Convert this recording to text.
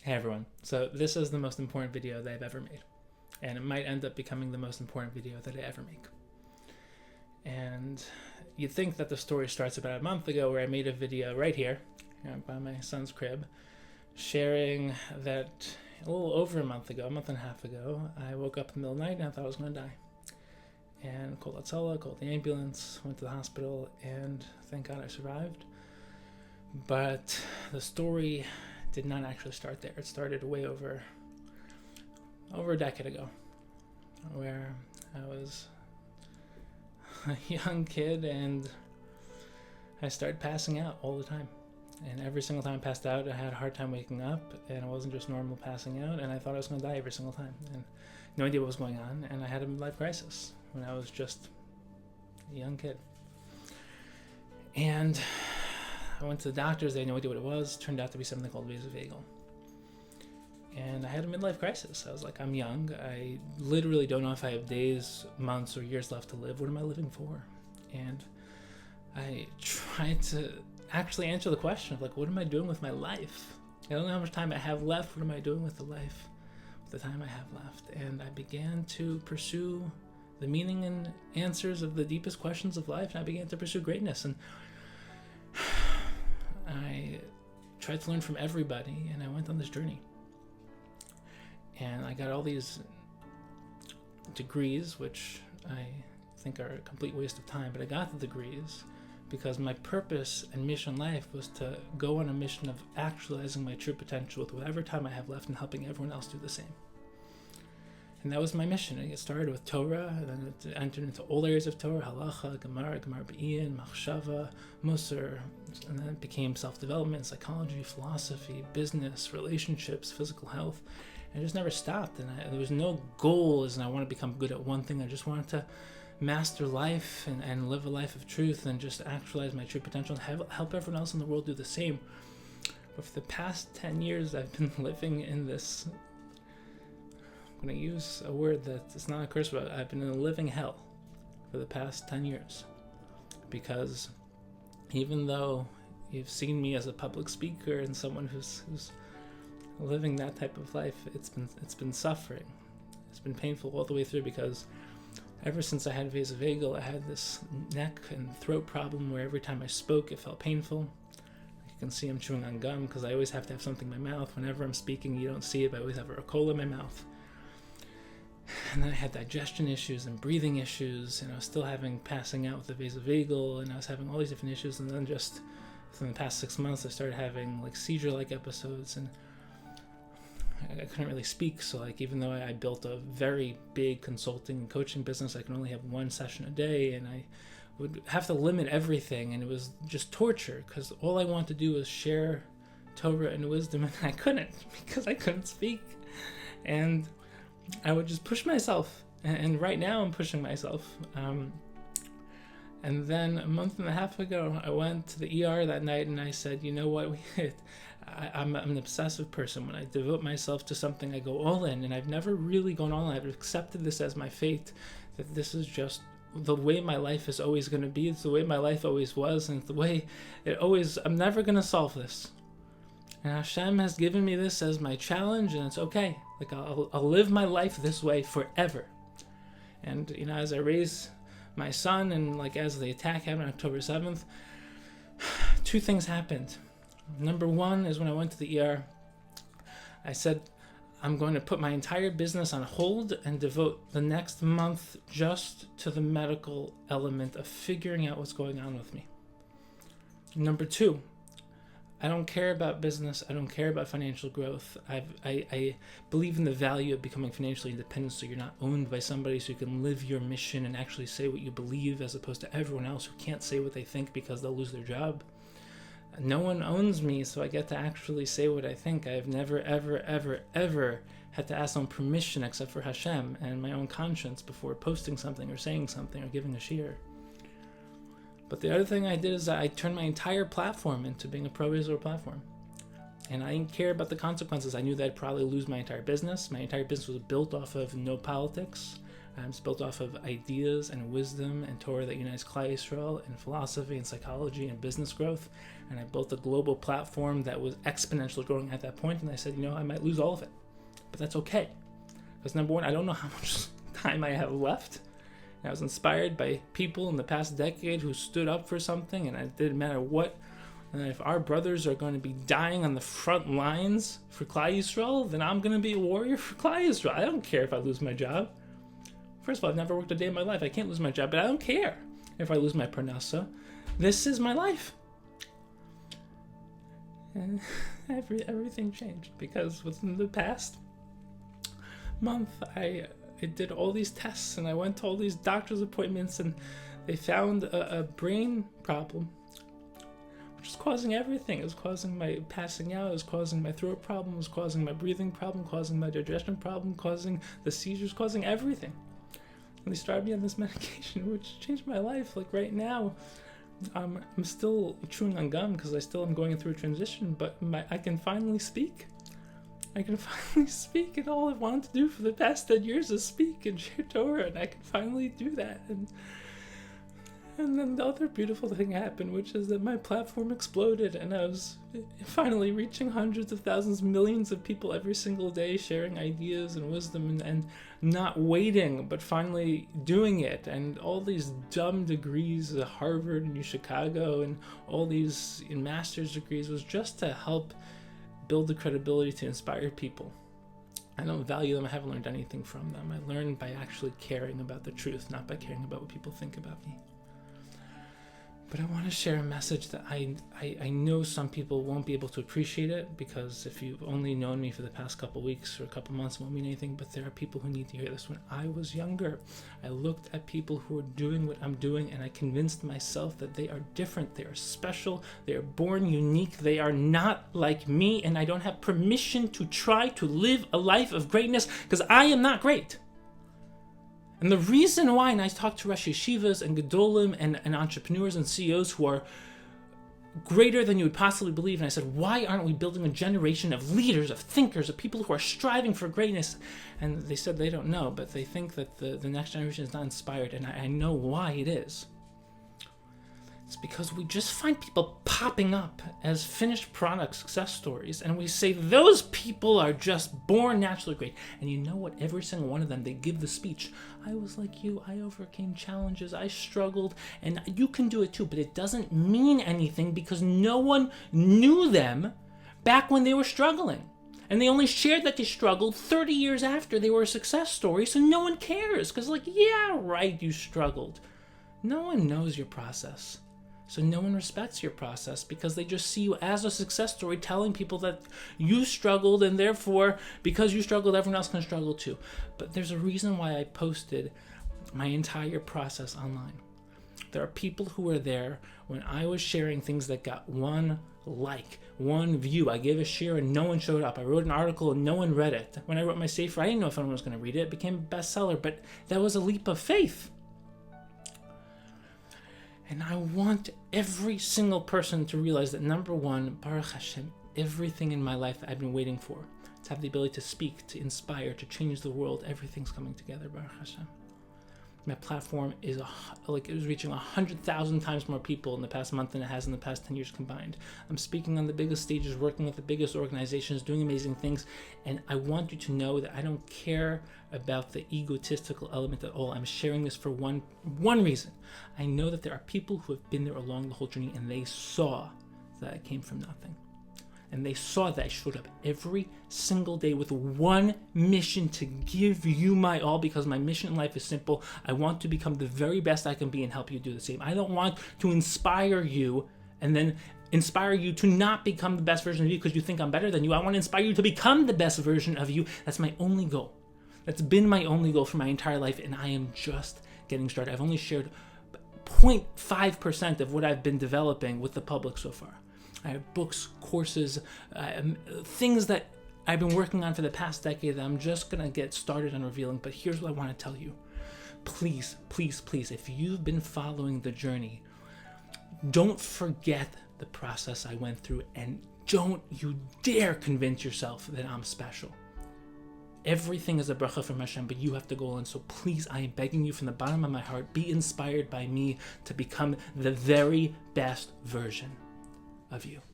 Hey everyone, so this is the most important video that I've ever made, and it might end up becoming the most important video that I ever make. And you'd think that the story starts about a month ago where I made a video right here, by my son's crib, sharing that a little over a month and a half ago, I woke up in the middle of the night and I thought I was going to die. And called Atzala, called the ambulance, went to the hospital, and thank God I survived. But the story did not actually start there. It started way over a decade ago, where I was a young kid and I started passing out all the time. And every single time I passed out, I had a hard time waking up, and it wasn't just normal passing out, and I thought I was going to die every single time. And no idea what was going on, and I had a midlife crisis when I was just a young kid. And I went to the doctors, they had no idea what it was. It turned out to be something called vasovagal. And I had a midlife crisis. I was like, I'm young. I literally don't know if I have days, months, or years left to live. What am I living for? And I tried to actually answer the question of, like, what am I doing with my life? I don't know how much time I have left. What am I doing with the time I have left? And I began to pursue the meaning and answers of the deepest questions of life, and I began to pursue greatness. And I tried to learn from everybody, and I went on this journey. And I got all these degrees, which I think are a complete waste of time, but I got the degrees because my purpose and mission in life was to go on a mission of actualizing my true potential with whatever time I have left and helping everyone else do the same. And that was my mission. It started with Torah, and then it entered into all areas of Torah, halacha, gemara b'in, machshava, musar, and then it became self-development, psychology, philosophy, business, relationships, physical health. And I just never stopped, and there was no goals, and I want to become good at one thing. I just wanted to master life and live a life of truth and just actualize my true potential and help everyone else in the world do the same. But for the past 10 years, I've been living in this, I'm going to use a word that it's not a curse word. I've been in a living hell for the past 10 years. Because even though you've seen me as a public speaker and someone who's living that type of life, it's been suffering. It's been painful all the way through, because ever since I had vasovagal, I had this neck and throat problem where every time I spoke, it felt painful. You can see I'm chewing on gum because I always have to have something in my mouth. Whenever I'm speaking, you don't see it, but I always have a cola in my mouth. And then I had digestion issues and breathing issues, and I was still passing out with the vasovagal, and I was having all these different issues. And then just within the past 6 months, I started having like seizure-like episodes, and I couldn't really speak. So like, even though I built a very big consulting and coaching business, I could only have one session a day, and I would have to limit everything, and it was just torture because all I wanted to do was share Torah and wisdom, and I couldn't because I couldn't speak. And I would just push myself, and right now I'm pushing myself. And then a month and a half ago, I went to the ER that night, and I said, you know what, I'm an obsessive person. When I devote myself to something, I go all in, and I've never really gone all in. I've accepted this as my fate, that this is just the way my life is always going to be. It's the way my life always was, and it's the way I'm never going to solve this. And Hashem has given me this as my challenge, and it's okay. Like, I'll live my life this way forever. And, as I raise my son, and like as the attack happened on October 7th, two things happened. Number one is when I went to the ER, I said, I'm going to put my entire business on hold and devote the next month just to the medical element of figuring out what's going on with me. Number two, I don't care about business. I don't care about financial growth. I believe in the value of becoming financially independent, so you're not owned by somebody, so you can live your mission and actually say what you believe, as opposed to everyone else who can't say what they think because they'll lose their job. No one owns me, so I get to actually say what I think. I've never, ever, ever, ever had to ask someone permission except for Hashem and my own conscience before posting something or saying something or giving a shiur. But the other thing I did is I turned my entire platform into being a pro-Israel platform. And I didn't care about the consequences. I knew that I'd probably lose my entire business. My entire business was built off of no politics. It's built off of ideas and wisdom and Torah that unites Klal Yisrael and philosophy and psychology and business growth. And I built a global platform that was exponentially growing at that point. And I said, I might lose all of it, but that's okay. Because number one, I don't know how much time I have left. And I was inspired by people in the past decade who stood up for something, and it didn't matter what. And if our brothers are going to be dying on the front lines for Klal Yisrael, then I'm going to be a warrior for Klal Yisrael. I don't care if I lose my job. First of all, I've never worked a day in my life. I can't lose my job, but I don't care if I lose my parnassa. This is my life. And everything changed because within the past month, I did all these tests and I went to all these doctor's appointments, and they found a brain problem, which was causing everything. It was causing my passing out, it was causing my throat problem, it was causing my breathing problem, causing my digestion problem, causing the seizures, causing everything. And they started me on this medication, which changed my life. Like right now, I'm still chewing on gum because I still am going through a transition, but I can finally speak. I can finally speak, and all I've wanted to do for the past 10 years is speak and share Torah, and I can finally do that. And then the other beautiful thing happened, which is that my platform exploded, and I was finally reaching hundreds of thousands, millions of people every single day, sharing ideas and wisdom, and not waiting, but finally doing it. And all these dumb degrees at Harvard and Chicago and all these master's degrees was just to help build the credibility to inspire people. I don't value them. I haven't learned anything from them. I learned by actually caring about the truth, not by caring about what people think about me. But I want to share a message that I know some people won't be able to appreciate it, because if you've only known me for the past couple weeks or a couple months, it won't mean anything, but there are people who need to hear this. When I was younger, I looked at people who are doing what I'm doing, and I convinced myself that they are different, they are special, they are born unique, they are not like me, and I don't have permission to try to live a life of greatness because I am not great. And the reason why, and I talk to Rosh Yeshivas and Gedolim and entrepreneurs and CEOs who are greater than you would possibly believe, and I said, why aren't we building a generation of leaders, of thinkers, of people who are striving for greatness? And they said they don't know, but they think that the next generation is not inspired, and I know why it is. It's because we just find people popping up as finished product success stories, and we say those people are just born naturally great. And you know what? Every single one of them, they give the speech. I was like you. I overcame challenges. I struggled, and you can do it too. But it doesn't mean anything because no one knew them back when they were struggling. And they only shared that they struggled 30 years after they were a success story, so no one cares. Because yeah, right, you struggled. No one knows your process. So no one respects your process because they just see you as a success story, telling people that you struggled, and therefore, because you struggled, everyone else can struggle too. But there's a reason why I posted my entire process online. There are people who were there when I was sharing things that got one like, one view. I gave a share and no one showed up. I wrote an article and no one read it. When I wrote my Sefer, I didn't know if anyone was going to read it. It became a bestseller, but that was a leap of faith. And I want every single person to realize that, number one, Baruch Hashem, everything in my life that I've been waiting for, to have the ability to speak, to inspire, to change the world, everything's coming together, Baruch Hashem. My platform is it was reaching 100,000 times more people in the past month than it has in the past 10 years combined. I'm speaking on the biggest stages, working with the biggest organizations, doing amazing things, and I want you to know that I don't care about the egotistical element at all. I'm sharing this for one reason. I know that there are people who have been there along the whole journey, and they saw that it came from nothing. And they saw that I showed up every single day with one mission: to give you my all, because my mission in life is simple. I want to become the very best I can be and help you do the same. I don't want to inspire you and then inspire you to not become the best version of you because you think I'm better than you. I want to inspire you to become the best version of you. That's my only goal. That's been my only goal for my entire life, and I am just getting started. I've only shared 0.5% of what I've been developing with the public so far. I have books, courses, things that I've been working on for the past decade that I'm just going to get started on revealing. But here's what I want to tell you. Please, please, please, if you've been following the journey, don't forget the process I went through, and don't you dare convince yourself that I'm special. Everything is a bracha from Hashem, but you have to go on. So please, I am begging you from the bottom of my heart, be inspired by me to become the very best version of you.